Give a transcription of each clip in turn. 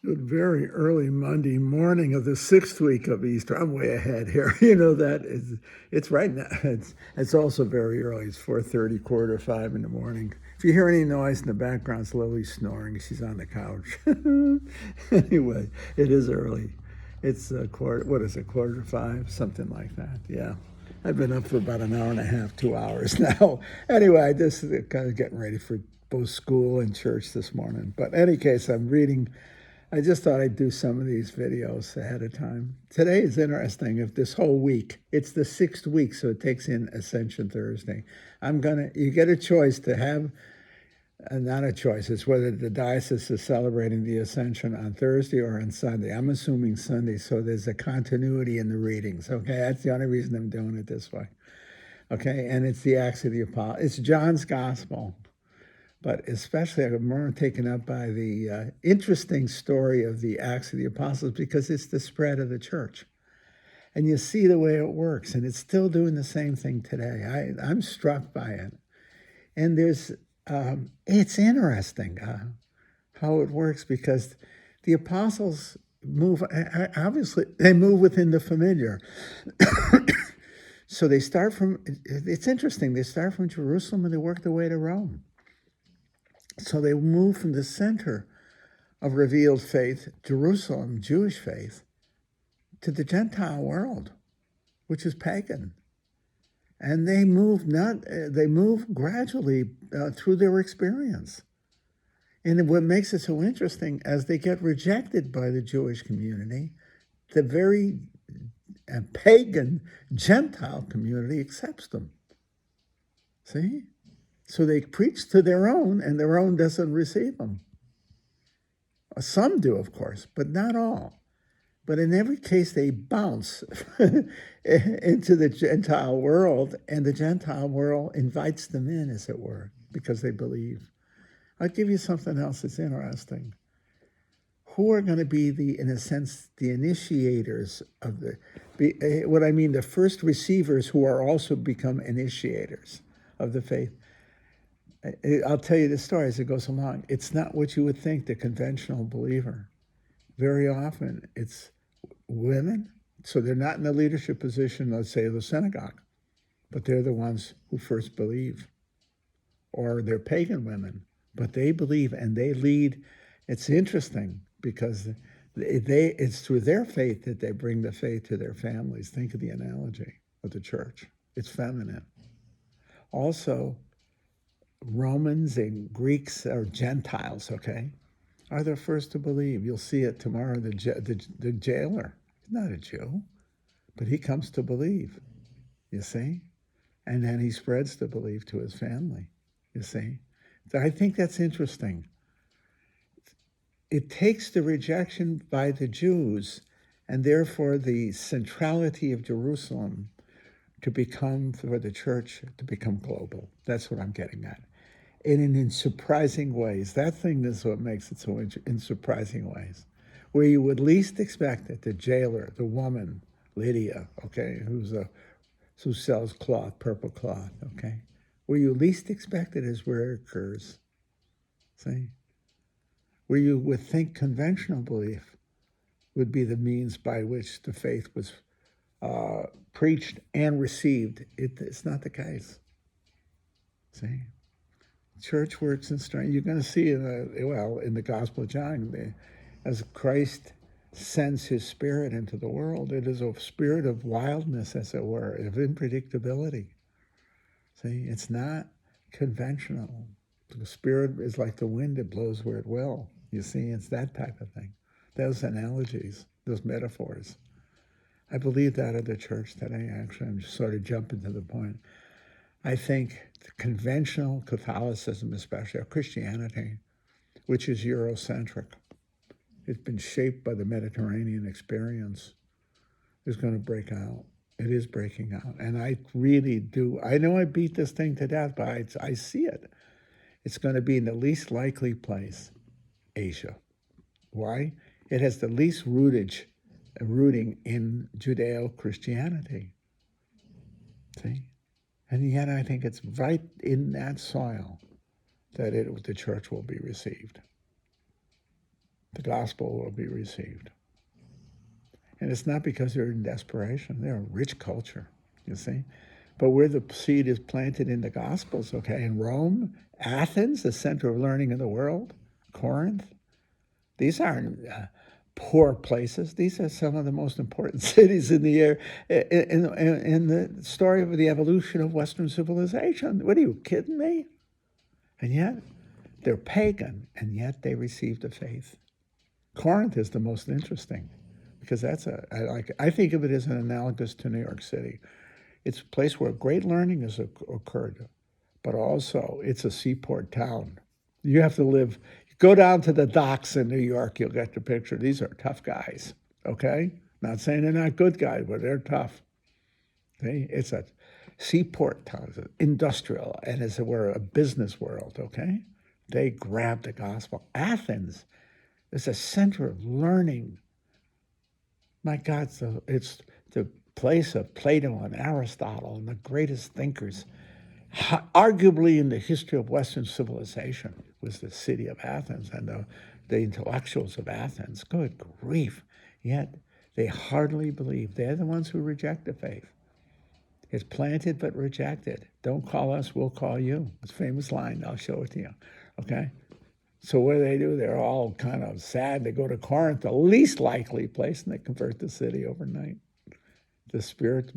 Very early Monday morning of the sixth week of Easter. I'm way ahead here. You know that is, it's right now. It's also very early. It's 4:30, quarter to 5 in the morning. If you hear any noise in the background, it's Lily's snoring. She's on the couch. Anyway, it is early. It's a quarter. What is it? Quarter to 5, something like that. Yeah. I've been up for about an hour and a half, 2 hours now. Anyway, I just kind of getting ready for both school and church this morning. But in any case, I'm reading. I just thought I'd do some of these videos ahead of time. Today is interesting. If this whole week, it's the sixth week, so it takes in Ascension Thursday. You get a choice to have, not a choice, it's whether the diocese is celebrating the Ascension on Thursday or on Sunday. I'm assuming Sunday, so there's a continuity in the readings, okay? That's the only reason I'm doing it this way, okay? And it's the Acts of the Apostles. It's John's Gospel. But especially, I'm more taken up by the interesting story of the Acts of the Apostles because it's the spread of the church. And you see the way it works, and it's still doing the same thing today. I'm struck by it. And it's interesting how it works because the apostles move, obviously, they move within the familiar. So it's interesting, they start from Jerusalem and they work their way to Rome. So they move from the center of revealed faith, Jerusalem, Jewish faith, to the Gentile world, which is pagan. And they move gradually through their experience. And what makes it so interesting, as they get rejected by the Jewish community, the very pagan Gentile community accepts them. See? So they preach to their own, and their own doesn't receive them. Some do, of course, but not all. But in every case, they bounce into the Gentile world, and the Gentile world invites them in, as it were, because they believe. I'll give you something else that's interesting. Who are going to be in a sense, the initiators of the first receivers who are also become initiators of the faith? I'll tell you the story as it goes along. It's not what you would think, the conventional believer. Very often it's women, so they're not in the leadership position, let's say, of the synagogue, but they're the ones who first believe. Or they're pagan women, but they believe and they lead. It's interesting because it's through their faith that they bring the faith to their families. Think of the analogy of the church. It's feminine. Also, Romans and Greeks or Gentiles, okay, are the first to believe. You'll see it tomorrow. The jailer, he's not a Jew, but he comes to believe, you see? And then he spreads the belief to his family, you see? So I think that's interesting. It takes the rejection by the Jews and therefore the centrality of Jerusalem to become, for the church, to become global. That's what I'm getting at. And in surprising ways. That thing is what makes it so in surprising ways. Where you would least expect it, the jailer, the woman, Lydia, okay, who sells cloth, purple cloth, okay? Where you least expect it is where it occurs. See? Where you would think conventional belief would be the means by which the faith was preached and received. It's not the case. See? Church works in strength. You're going to see in the Gospel of John, as Christ sends his spirit into the world, it is a spirit of wildness, as it were, of unpredictability. See, it's not conventional. The spirit is like the wind, it blows where it will. You see, it's that type of thing. Those analogies, those metaphors. I believe that of the church today, actually. I'm just sort of jumping to the point. I think the conventional Catholicism, especially, or Christianity, which is Eurocentric, it's been shaped by the Mediterranean experience, is going to break out. It is breaking out. And I really do. I know I beat this thing to death, but I see it. It's going to be in the least likely place, Asia. Why? It has the least rooting in Judeo-Christianity. See? And yet I think it's right in that soil that the church will be received. the gospel will be received. And it's not because they're in desperation. They're a rich culture, you see. But where the seed is planted in the Gospels, okay, in Rome, Athens, the center of learning in the world, Corinth, these aren't poor places. These are some of the most important cities in the air in the story of the evolution of Western civilization. What are you kidding me? And yet, they're pagan, and yet they received the faith. Corinth is the most interesting because I think of it as an analogous to New York City. It's a place where great learning has occurred, but also it's a seaport town. You have to live, go down to the docks in New York, you'll get the picture. These are tough guys, okay? Not saying they're not good guys, but they're tough. See? It's a seaport town, it's industrial, and as it were, a business world, okay? They grabbed the gospel. Athens is a center of learning. My God, it's the place of Plato and Aristotle and the greatest thinkers, arguably in the history of Western civilization, was the city of Athens and the intellectuals of Athens. Good grief. Yet they hardly believe. They're the ones who reject the faith. It's planted but rejected. Don't call us, we'll call you. It's a famous line. I'll show it to you. Okay? So what do? They're all kind of sad. They go to Corinth, the least likely place, and they convert the city overnight. The spirit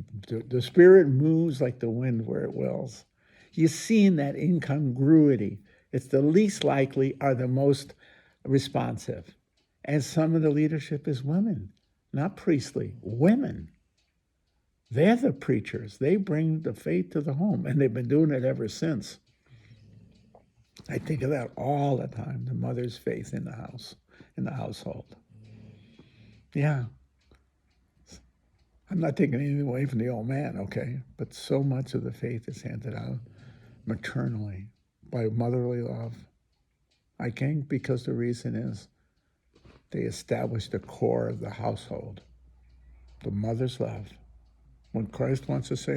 moves like the wind where it wills. You're seeing that incongruity. It's the least likely are the most responsive. And some of the leadership is women, not priestly, women. They're the preachers. They bring the faith to the home, and they've been doing it ever since. I think of that all the time, the mother's faith in the house, in the household. Yeah. I'm not taking anything away from the old man, okay? But so much of the faith is handed out maternally by motherly love. I think because the reason is they established the core of the household, the mother's love. When Christ wants to say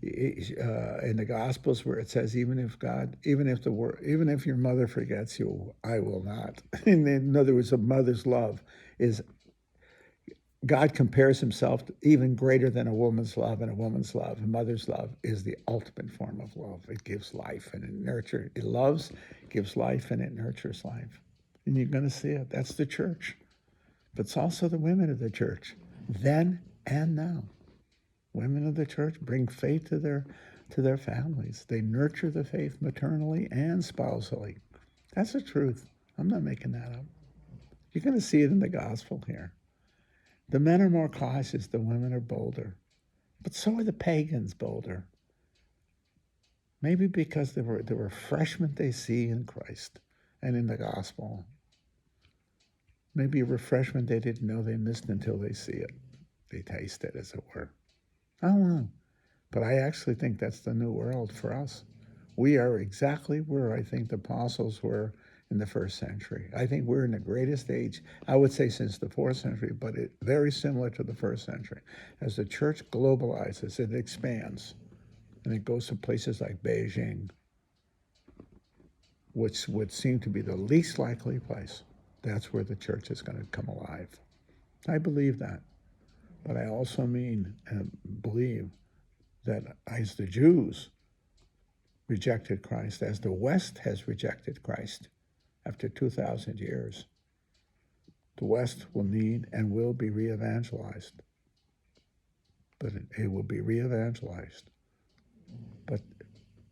in the Gospels where it says, even if your mother forgets you, I will not. In other words, a mother's love is, God compares himself to even greater than a woman's love, and a woman's love. A mother's love is the ultimate form of love. It gives life and it nurtures. It loves, gives life, and it nurtures life. And you're going to see it. That's the church. But it's also the women of the church, then and now. Women of the church bring faith to their families. They nurture the faith maternally and spousally. That's the truth. I'm not making that up. You're going to see it in the gospel here. The men are more cautious, the women are bolder. But so are the pagans bolder. Maybe because the refreshment they see in Christ and in the gospel. Maybe a refreshment they didn't know they missed until they see it. They taste it, as it were. I don't know. But I actually think that's the new world for us. We are exactly where I think the apostles were in the first century. I think we're in the greatest age, I would say since the 4th century, but very similar to the 1st century. As the church globalizes, it expands, and it goes to places like Beijing, which would seem to be the least likely place. That's where the church is going to come alive. I believe that. But I also mean and believe that as the Jews rejected Christ, as the West has rejected Christ, after 2,000 years, the West will need and will be re-evangelized. But it will be re-evangelized. But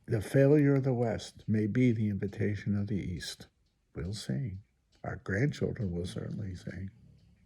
the failure of the West may be the invitation of the East. We'll see. Our grandchildren will certainly see.